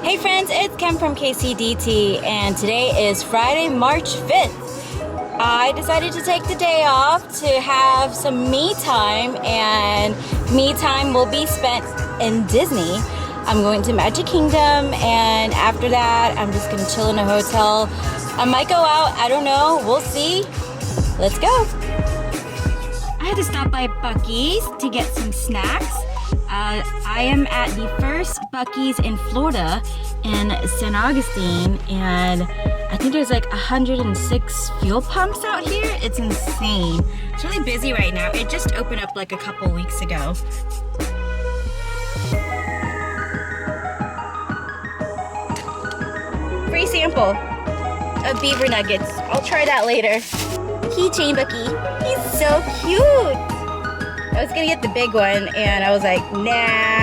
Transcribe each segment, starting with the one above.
Hey friends, it's Kim from KCDT and today is Friday, March 5th. I decided to take the day off to have some me time, and me time will be spent in Disney. I'm going to Magic Kingdom, and after that I'm just gonna chill in a hotel. I might go out, I don't know, we'll see. Let's go. I had to stop by Buc-ee's to get some snacks. I am at the first Buc-ee's in Florida in St. Augustine, and I think there's like 106 fuel pumps out here. It's insane. It's really busy right now. It just opened up like a couple weeks ago. Free sample of beaver nuggets. I'll try that later. Keychain Buc-ee. He's so cute. I was gonna get the big one and I was like, nah.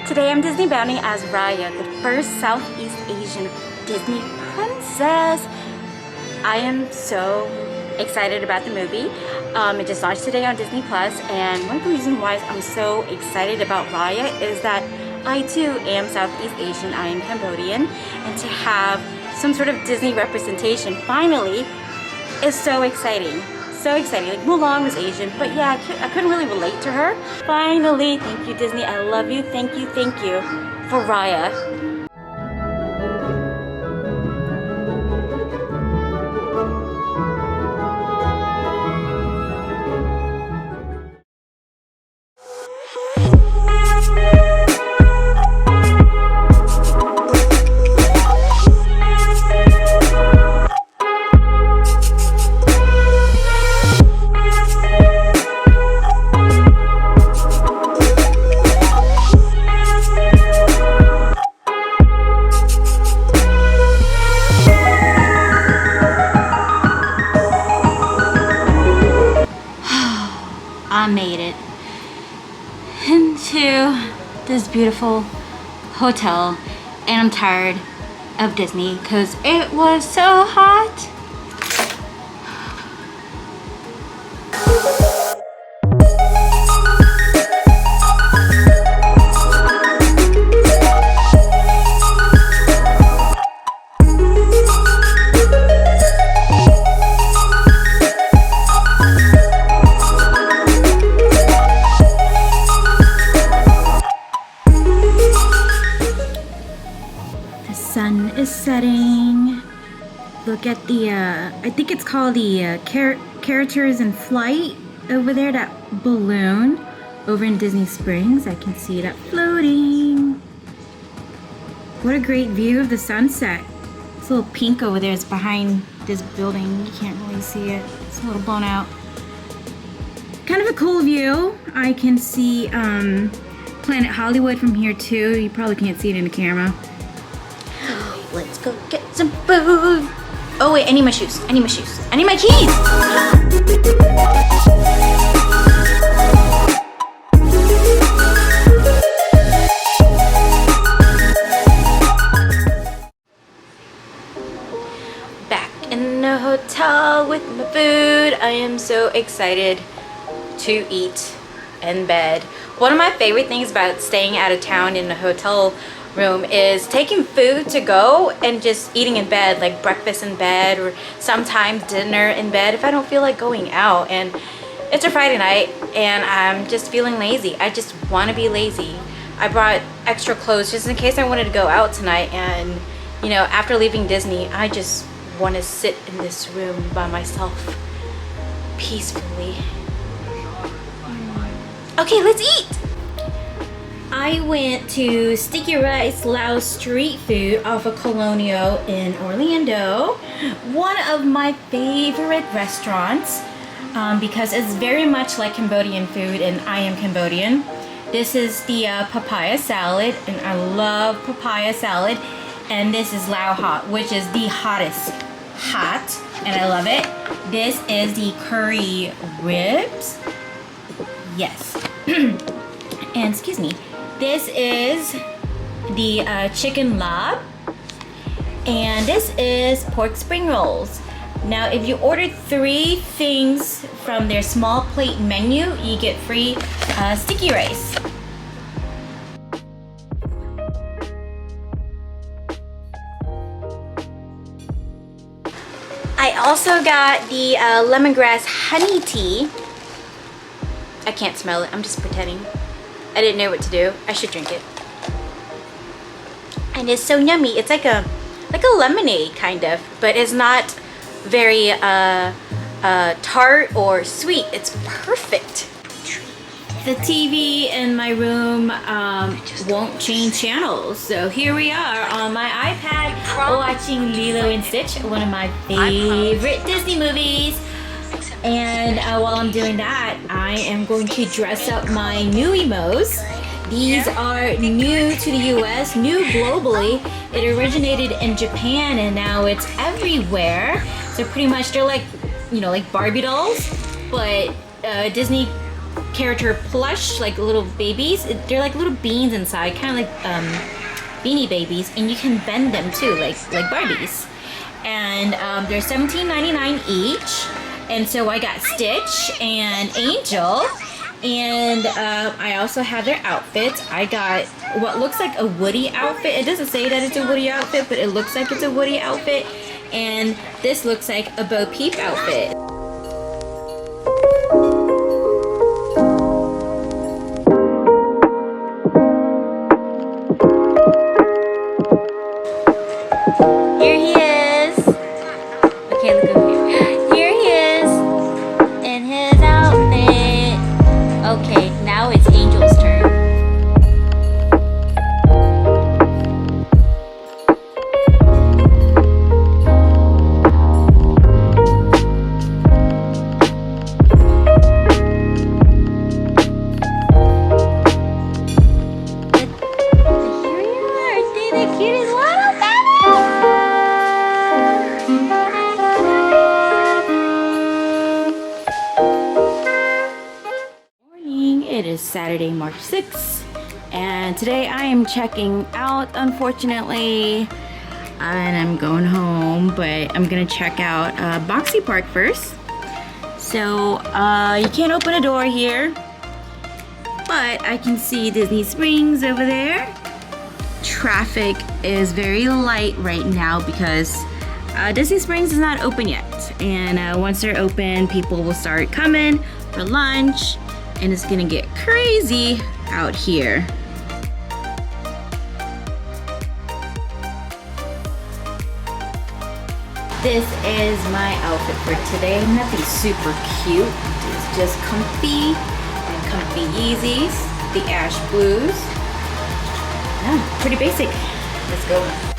Today I'm Disney bounding as Raya, the first Southeast Asian Disney princess. I am so excited about the movie. It just launched today on Disney Plus, and one of the reasons why I'm so excited about Raya is that I too am Southeast Asian. I am Cambodian, and to have some sort of Disney representation finally is so exciting. So exciting. Like Mulan was Asian, but yeah, I couldn't really relate to her. Finally, thank you Disney, I love you, thank you for Raya. I made it into this beautiful hotel, and I'm tired of Disney because it was so hot. Sun is setting. Look at the I think it's called the Characters in Flight over there, that balloon over in Disney Springs. I can see that floating. What a great view of the sunset. This little pink over there is behind this building. You can't really see it. It's a little blown out. Kind of a cool view. I can see Planet Hollywood from here too. You probably can't see it in the camera. Let's go get some food. Oh wait, I need my shoes. I need my keys. Back in the hotel with my food. I am so excited to eat in bed. One of my favorite things about staying out of town in a hotel room is taking food to go and just eating in bed, like breakfast in bed or sometimes dinner in bed if I don't feel like going out. And it's a Friday night and I'm just feeling lazy. I just want to be lazy. I brought extra clothes just in case I wanted to go out tonight, and You know, after leaving Disney, I just want to sit in this room by myself peacefully. Okay, let's eat! I went to Sticky Rice Lao street food off of Colonial in Orlando. One of my favorite restaurants because it's very much like Cambodian food, and I am Cambodian. This is the papaya salad, and I love papaya salad. And this is Lao Hot, which is the hottest hot, and I love it. This is the curry ribs. Yes. And excuse me. This is the chicken lob, and this is pork spring rolls. Now, if you order 3 things from their small plate menu, you get free sticky rice. I also got the lemongrass honey tea. I can't smell it, I'm just pretending. I didn't know what to do. I should drink it. And it's so yummy. It's like a lemonade kind of, but it's not very tart or sweet. It's perfect. The TV in my room won't change channels, so here we are on my iPad watching Lilo and Stitch, one of my favorite Disney movies. And while I'm doing that, I am going to dress up my new emos. These are new to the US, new globally. It originated in Japan and now it's everywhere. So pretty much they're like, you know, like Barbie dolls, but Disney character plush, like little babies. They're like little beans inside, kind of like Beanie Babies, and you can bend them too, like Barbies. And they're $17.99 each. And so I got Stitch and Angel, and I also have their outfits. I got what looks like a Woody outfit. It doesn't say that it's a Woody outfit, but it looks like it's a Woody outfit. And this looks like a Bo Peep outfit. Here he is. Okay, look over here. Here he is in his outfit. Okay, now it's Angel's turn. It is Saturday, March 6th, and today I am checking out, unfortunately, and I'm going home, but I'm gonna check out Boxi Park first. So you can't open a door here, but I can see Disney Springs over there. Traffic is very light right now because Disney Springs is not open yet, and once they're open, people will start coming for lunch. And it's gonna get crazy out here. This is my outfit for today. Nothing super cute. It's just comfy and comfy Yeezys, the ash blues. Yeah, pretty basic. Let's go.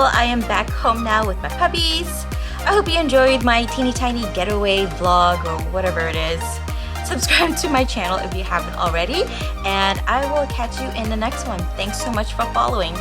Well, I am back home now with my puppies. I hope you enjoyed my teeny tiny getaway vlog or whatever it is. Subscribe to my channel if you haven't already, and I will catch you in the next one. Thanks so much for following.